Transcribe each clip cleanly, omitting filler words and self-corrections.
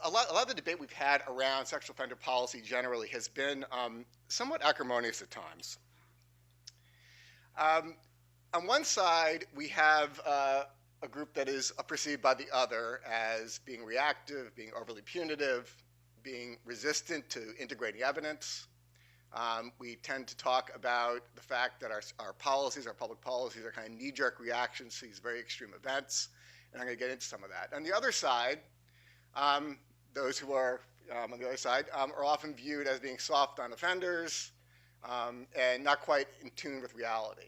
a lot of the debate we've had around sexual offender policy generally has been somewhat acrimonious at times. On one side, we have a group that is perceived by the other as being reactive, being overly punitive, being resistant to integrating evidence. We tend to talk about the fact that our policies, our public policies, are kind of knee-jerk reactions to these very extreme events, and I'm going to get into some of that. On the other side, those who are on the other side are often viewed as being soft on offenders and not quite in tune with reality.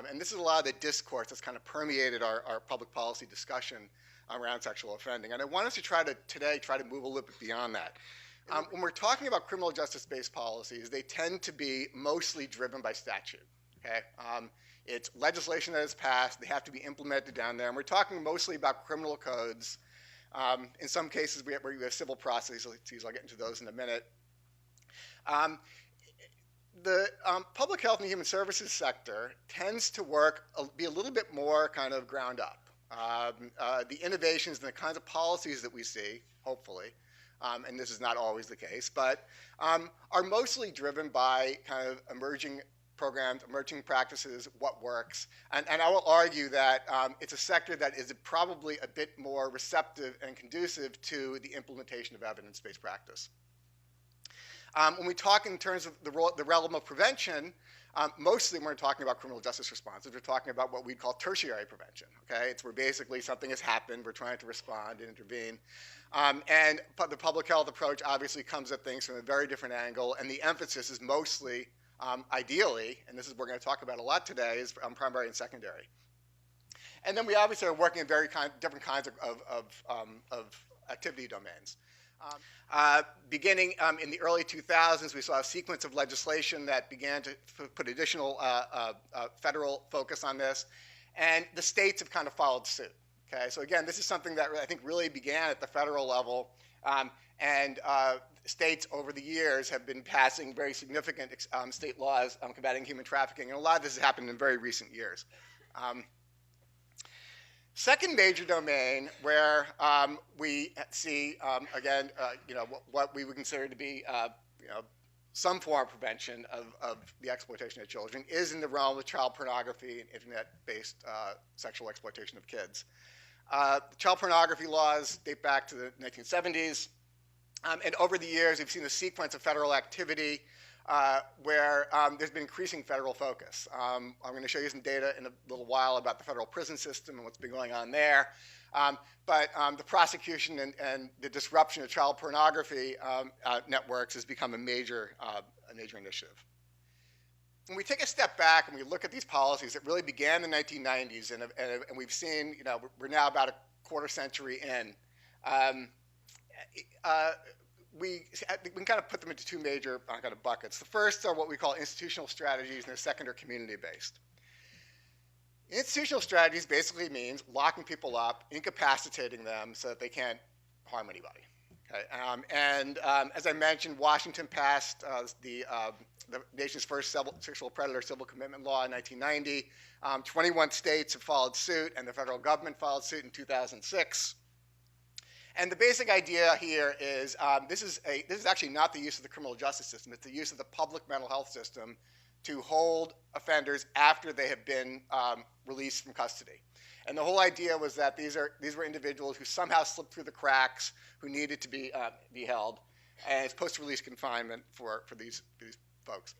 And this is a lot of the discourse that's kind of permeated our public policy discussion around sexual offending. And I want us to try to move a little bit beyond that. When we're talking about criminal justice-based policies, they tend to be mostly driven by statute. Okay? It's legislation that is passed. They have to be implemented down there. And we're talking mostly about criminal codes. In some cases, we have civil processes. I'll get into those in a minute. The public health and human services sector tends to be a little bit more kind of ground up. The innovations and the kinds of policies that we see, hopefully, and this is not always the case, but are mostly driven by kind of emerging programs, emerging practices, what works. And I will argue that it's a sector that is probably a bit more receptive and conducive to the implementation of evidence-based practice. When we talk in terms of the realm of prevention, mostly when we're talking about criminal justice responses, we're talking about what we'd call tertiary prevention. Okay? It's where basically something has happened, we're trying to respond and intervene. And the public health approach obviously comes at things from a very different angle, and the emphasis is mostly, ideally, and this is what we're going to talk about a lot today, is primary and secondary. And then we obviously are working in different kinds of activity domains. Beginning in the early 2000s, we saw a sequence of legislation that began to put additional federal focus on this, and the states have kind of followed suit. Okay, so again, this is something that I think really began at the federal level, and states over the years have been passing very significant state laws combating human trafficking, and a lot of this has happened in very recent years. Second major domain where we see, again, what we would consider to be some form of prevention of the exploitation of children is in the realm of child pornography and internet-based sexual exploitation of kids. Child pornography laws date back to the 1970s, and over the years we've seen a sequence of federal activity where there's been increasing federal focus. I'm going to show you some data in a little while about the federal prison system and what's been going on there. But the prosecution and the disruption of child pornography networks has become a major initiative. When we take a step back and we look at these policies that really began in the 1990s, and we've seen, we're now about a quarter century in, we can kind of put them into two major kind of buckets. The first are what we call institutional strategies, and the second are community-based. Institutional strategies basically means locking people up, incapacitating them so that they can't harm anybody. Okay? As I mentioned, Washington passed the nation's first sexual predator civil commitment law in 1990. 21 states have followed suit, and the federal government followed suit in 2006. And the basic idea here is this is actually not the use of the criminal justice system. It's the use of the public mental health system to hold offenders after they have been released from custody. And the whole idea was that these were individuals who somehow slipped through the cracks, who needed to be held, and it's post-release confinement for these folks.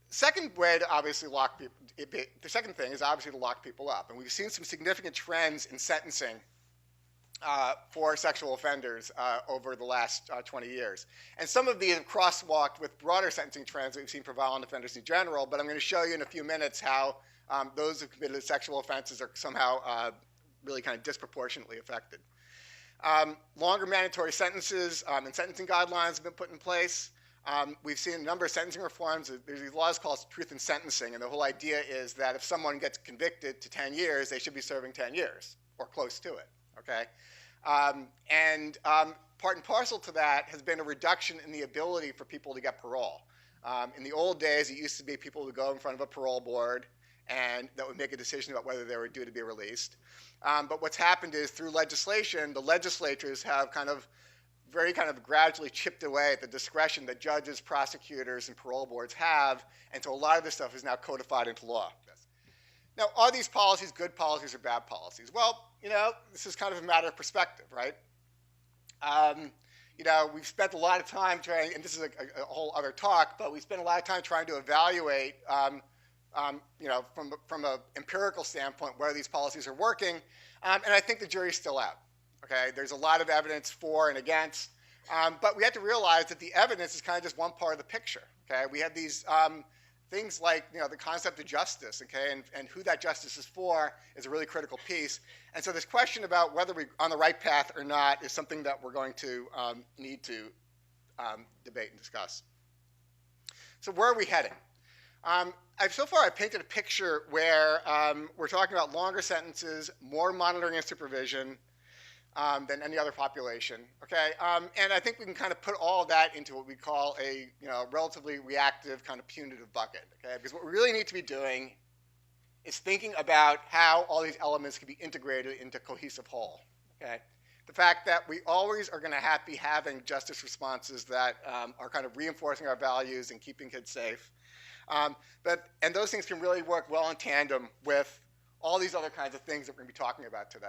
Second way to obviously lock people, the second thing is obviously to lock people up. And we've seen some significant trends in sentencing for sexual offenders over the last 20 years. And some of these have crosswalked with broader sentencing trends that we've seen for violent offenders in general, but I'm going to show you in a few minutes how those who committed sexual offenses are somehow really kind of disproportionately affected. Longer mandatory sentences and sentencing guidelines have been put in place. We've seen a number of sentencing reforms. There's these laws called truth in sentencing, and the whole idea is that if someone gets convicted to 10 years, they should be serving 10 years or close to it. Okay? Part and parcel to that has been a reduction in the ability for people to get parole. In the old days, it used to be people would go in front of a parole board and that would make a decision about whether they were due to be released. But what's happened is through legislation, the legislatures have kind of very kind of gradually chipped away at the discretion that judges, prosecutors, and parole boards have, and so a lot of this stuff is now codified into law. Now, are these policies good policies or bad policies? Well, this is kind of a matter of perspective, right? We've spent a lot of time trying, and this is a whole other talk, but we spent a lot of time trying to evaluate, from an empirical standpoint, whether these policies are working, and I think the jury's still out. Okay, there's a lot of evidence for and against, but we have to realize that the evidence is kind of just one part of the picture. Okay, we have these things like the concept of justice, okay, and who that justice is for is a really critical piece. And so this question about whether we're on the right path or not is something that we're going to need to debate and discuss. So where are we heading? So far I've painted a picture where we're talking about longer sentences, more monitoring and supervision than any other population, okay? And I think we can kind of put all of that into what we call a relatively reactive kind of punitive bucket, okay? Because what we really need to be doing is thinking about how all these elements can be integrated into a cohesive whole, okay? The fact that we always are going to be having justice responses that are kind of reinforcing our values and keeping kids safe. And those things can really work well in tandem with all these other kinds of things that we're going to be talking about today.